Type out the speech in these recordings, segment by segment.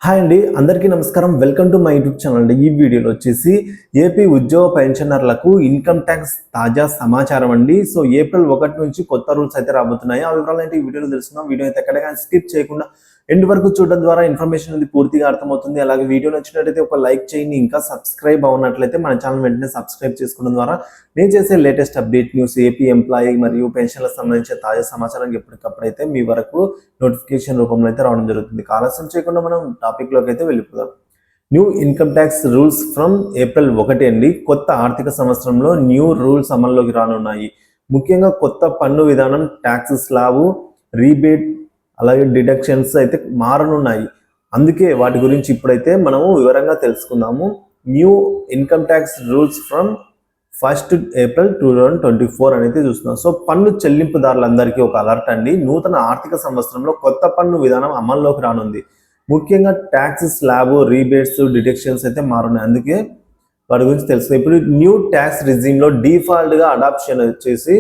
Hi అండి, అందరికీ నమస్కారం. Welcome to my YouTube channel అండి. ఈ వీడియోలో వచ్చేసి ఏపీ ఉద్యోగ పెన్షనర్లకు ఇన్కమ్ ట్యాక్స్ తాజా సమాచారం అండి. సో ఏప్రిల్ 1 నుంచి కొత్త రూల్స్ అయితే రాబోతున్నాయి. ఆ వివరాలు ఏంటి ఈ వీడియోలో తెలుసుకుందాం. వీడియో అయితే ఎక్కడైనా స్కిప్ చేయకుండా ఎండ్ వరకు చూడడం ద్వారా ఇన్ఫర్మేషన్ అనేది పూర్తిగా అర్థమవుతుంది. అలాగే వీడియో నచ్చినట్లయితే ఒక లైక్ చేయండి. ఇంకా సబ్స్క్రైబ్ అవునట్లయితే మన ఛానల్ వెంటనే సబ్స్క్రైబ్ చేసుకోవడం ద్వారా నేను చేసే latest update news, AP employee మరియు పెన్షన్లకు సంబంధించిన తాజా సమాచారం ఎప్పటికప్పుడైతే మీ వరకు నోటిఫికేషన్ రూపంలో అయితే రావడం జరుగుతుంది. ఆలస్యం చేయకుండా మనం టాపిక్ లోకి అయితే వెళ్ళిపోదాం. New income tax rules from April 1 అండి. కొత్త ఆర్థిక సంవత్సరంలో న్యూ రూల్స్ అమల్లోకి రానున్నాయి. ముఖ్యంగా కొత్త పన్ను విధానం, ట్యాక్స్ స్లాబ్, రీబేట్ అలాగే డిడక్షన్స్ అయితే మారనున్నాయి. అందుకే వాటి గురించి ఇప్పుడైతే మనము వివరంగా తెలుసుకుందాము. New income tax rules from 1 April 2024 అనేది చూస్తున్నాం. సో పన్ను చెల్లింపుదారులందరికీ ఒక అలర్ట్ అండి. నూతన ఆర్థిక సంవత్సరంలో కొత్త పన్ను విధానం అమల్లోకి రానుంది. ముఖ్యంగా ట్యాక్స్ స్లాబ్, రీబేట్స్, డిడక్షన్స్ అయితే మారున్నాయి. అందుకే వాటి గురించి తెలుస్తుంది. ఇప్పుడు న్యూ ట్యాక్స్ రిజిమ్లో డిఫాల్ట్గా అడాప్షన్ వచ్చేసి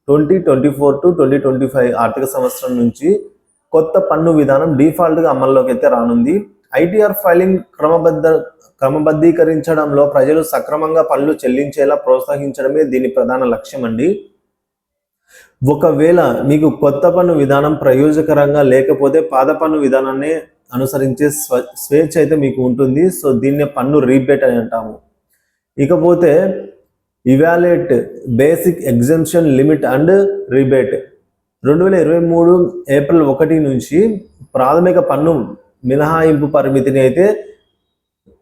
2024 to 2025 ఆర్థిక సంవత్సరం నుంచి కొత్త పన్ను విధానం డిఫాల్ట్గా అమల్లోకి అయితే రానుంది. ఐటీఆర్ ఫైలింగ్ క్రమబద్ధీకరించడంలో ప్రజలు సక్రమంగా పన్నులు చెల్లించేలా ప్రోత్సహించడమే దీని ప్రధాన లక్ష్యం అండి. ఒకవేళ మీకు కొత్త పన్ను విధానం ప్రయోజకరంగా లేకపోతే పాత పన్ను విధానాన్ని అనుసరించే స్వేచ్ఛ అయితే మీకు ఉంటుంది. సో దీన్నే పన్ను రీబేట్ అని అంటాము. ఇకపోతే evaluate basic exemption limit and rebate 2023 April 1 నుంచి ప్రాథమిక పన్ను మినహాయింపు పరిమితిని అయితే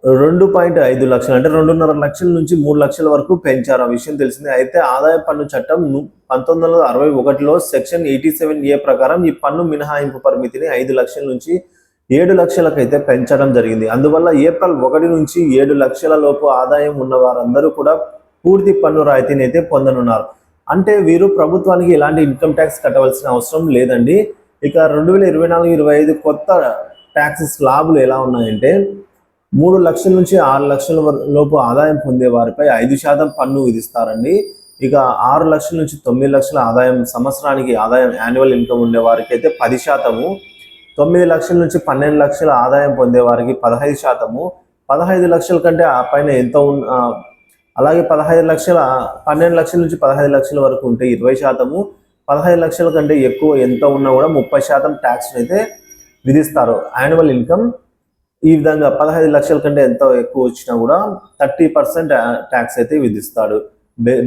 2.5 లక్షలు అంటే 2.5 లక్షల నుంచి 3 లక్షల వరకు పెంచారు. ఆ విషయం తెలిసిందే. అయితే ఆదాయ పన్ను చట్టం 1961లో సెక్షన్ 87A ప్రకారం ఈ పన్ను మినహాయింపు పరిమితిని 5 లక్షల నుంచి 7 లక్షలకు అయితే పెంచడం జరిగింది. అందువల్ల ఏప్రిల్ 1 నుంచి 7 లక్షల లోపు ఆదాయం ఉన్న వారందరూ కూడా పూర్తి పన్ను రాయితీని అయితే పొందనున్నారు. అంటే వీరు ప్రభుత్వానికి ఎలాంటి ఇన్కమ్ ట్యాక్స్ కట్టవలసిన అవసరం లేదండి. ఇక 2024-25 కొత్త ట్యాక్స్ స్లాబులు ఎలా ఉన్నాయంటే 3 లక్షల నుంచి 6 లక్షల లోపు ఆదాయం పొందే వారిపై 5% పన్ను విధిస్తారండి. ఇక 6 లక్షల నుంచి 9 లక్షల ఆదాయం, సంవత్సరానికి ఆదాయం యాన్యువల్ ఇన్కమ్ ఉండే వారికి అయితే 10%, 9 లక్షల నుంచి 12 లక్షల ఆదాయం పొందే వారికి 15%, 15 లక్షల కంటే ఆ పైన ఎంత అలాగే 12 లక్షల నుంచి 15 లక్షల వరకు ఉంటే 20%, 15 లక్షల కంటే ఎక్కువ ఎంత ఉన్నా కూడా 30% ట్యాక్స్ అయితే విధిస్తారు. యాన్యువల్ ఇన్కమ్ ఈ విధంగా 15 లక్షల కంటే ఎంత ఎక్కువ వచ్చినా కూడా 30% ట్యాక్స్ అయితే విధిస్తాడు.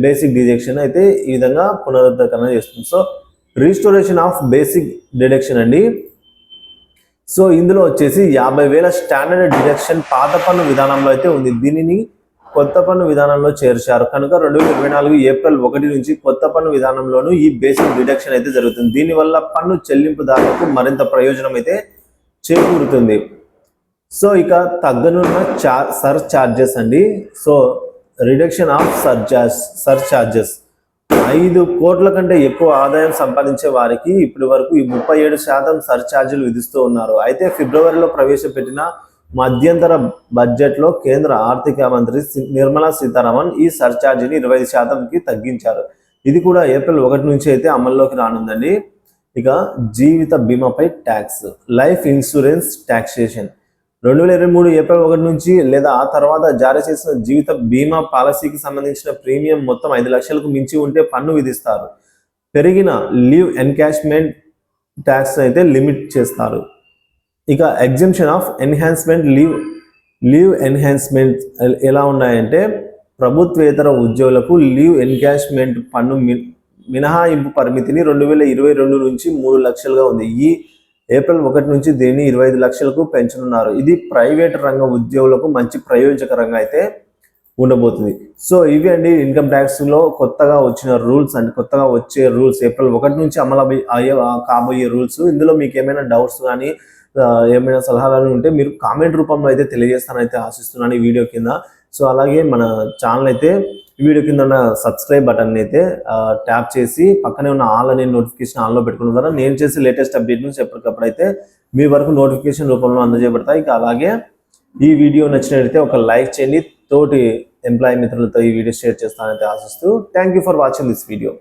బేసిక్ డిడక్షన్ అయితే ఈ విధంగా పునరుద్ధరణ చేస్తుంది. So restoration of basic deduction అండి. సో ఇందులో వచ్చేసి 50,000 స్టాండర్డ్ డిడక్షన్ పాత పన్ను విధానంలో అయితే ఉంది. దీనిని కొత్త పన్ను విధానంలో చేర్చారు కనుక 2024 ఏప్రిల్ 1 నుంచి కొత్త పన్ను విధానంలోనూ ఈ బేసిక్ డిడక్షన్ అయితే జరుగుతుంది. దీనివల్ల పన్ను చెల్లింపుదారులకు మరింత ప్రయోజనం అయితే చేకూరుతుంది. సో ఇక తగ్గనున్న సర్ చార్జెస్ అండి. So reduction of sir charges 5 కోట్ల కంటే ఎక్కువ ఆదాయం సంపాదించే వారికి ఇప్పటి వరకు ఈ 37% సర్ ఛార్జీలు విధిస్తూ ఉన్నారు. అయితే ఫిబ్రవరిలో ప్రవేశపెట్టిన మధ్యంతర బడ్జెట్లో కేంద్ర ఆర్థిక మంత్రి నిర్మలా సీతారామన్ ఈ సర్ ఛార్జీని 25%కి తగ్గించారు. ఇది కూడా ఏప్రిల్ 1 నుంచి అయితే అమల్లోకి రానుందండి. ఇక జీవిత బీమాపై tax, life insurance taxation 2023 April 1 నుంచి లేదా ఆ తర్వాత జారీ చేసిన జీవిత బీమా పాలసీకి సంబంధించిన ప్రీమియం మొత్తం 5 లక్షలకు మించి ఉంటే పన్ను విధిస్తారు. పెరిగిన లీవ్ ఎన్కాష్మెంట్ ట్యాక్స్ అయితే లిమిట్ చేస్తారు. ఇక exemption of enhancement leave enhancement ఎలా ఉన్నాయంటే ప్రభుత్వేతర ఉద్యోగులకు లీవ్ ఎన్కాష్మెంట్ పన్ను మినహాయింపు పరిమితిని 2022 నుంచి 3 లక్షలుగా ఉంది. ఈ ఏప్రిల్ 1 నుంచి దీన్ని 25 లక్షలకు పెంచనున్నారు. ఇది ప్రైవేట్ రంగ ఉద్యోగులకు మంచి ప్రయోజకరంగా అయితే ఉండబోతుంది. సో ఇవి అండి ఇన్కమ్ ట్యాక్స్లో కొత్తగా వచ్చిన రూల్స్ అండి. కొత్తగా వచ్చే రూల్స్ ఏప్రిల్ 1 నుంచి అమలు కాబోయే రూల్స్. ఇందులో మీకు ఏమైనా డౌట్స్ కానీ ఏమైనా సలహాలు ఉంటే మీరు కామెంట్ రూపంలో అయితే తెలియజేస్తానైతే ఆశిస్తున్నాను ఈ వీడియో కింద. సో అలాగే మన ఛానల్ అయితే ఈ వీడియో కింద ఉన్న సబ్స్క్రైబ్ బటన్ అయితే ట్యాప్ చేసి పక్కనే ఉన్న ఆల్ అనే నోటిఫికేషన్ ఆన్లో పెట్టుకున్న ద్వారా నేను చేసే లేటెస్ట్ అప్డేట్ నుంచి ఎప్పటికప్పుడు అయితే మీ వరకు నోటిఫికేషన్ రూపంలో అందజేయబడతాయి. ఇక అలాగే ఈ వీడియో నచ్చినట్లయితే ఒక లైక్ చేయండి. తోటి ఎంప్లాయీ మిత్రులతో ఈ వీడియో షేర్ చేస్తానైతే ఆశిస్తూ thank you for watching this video.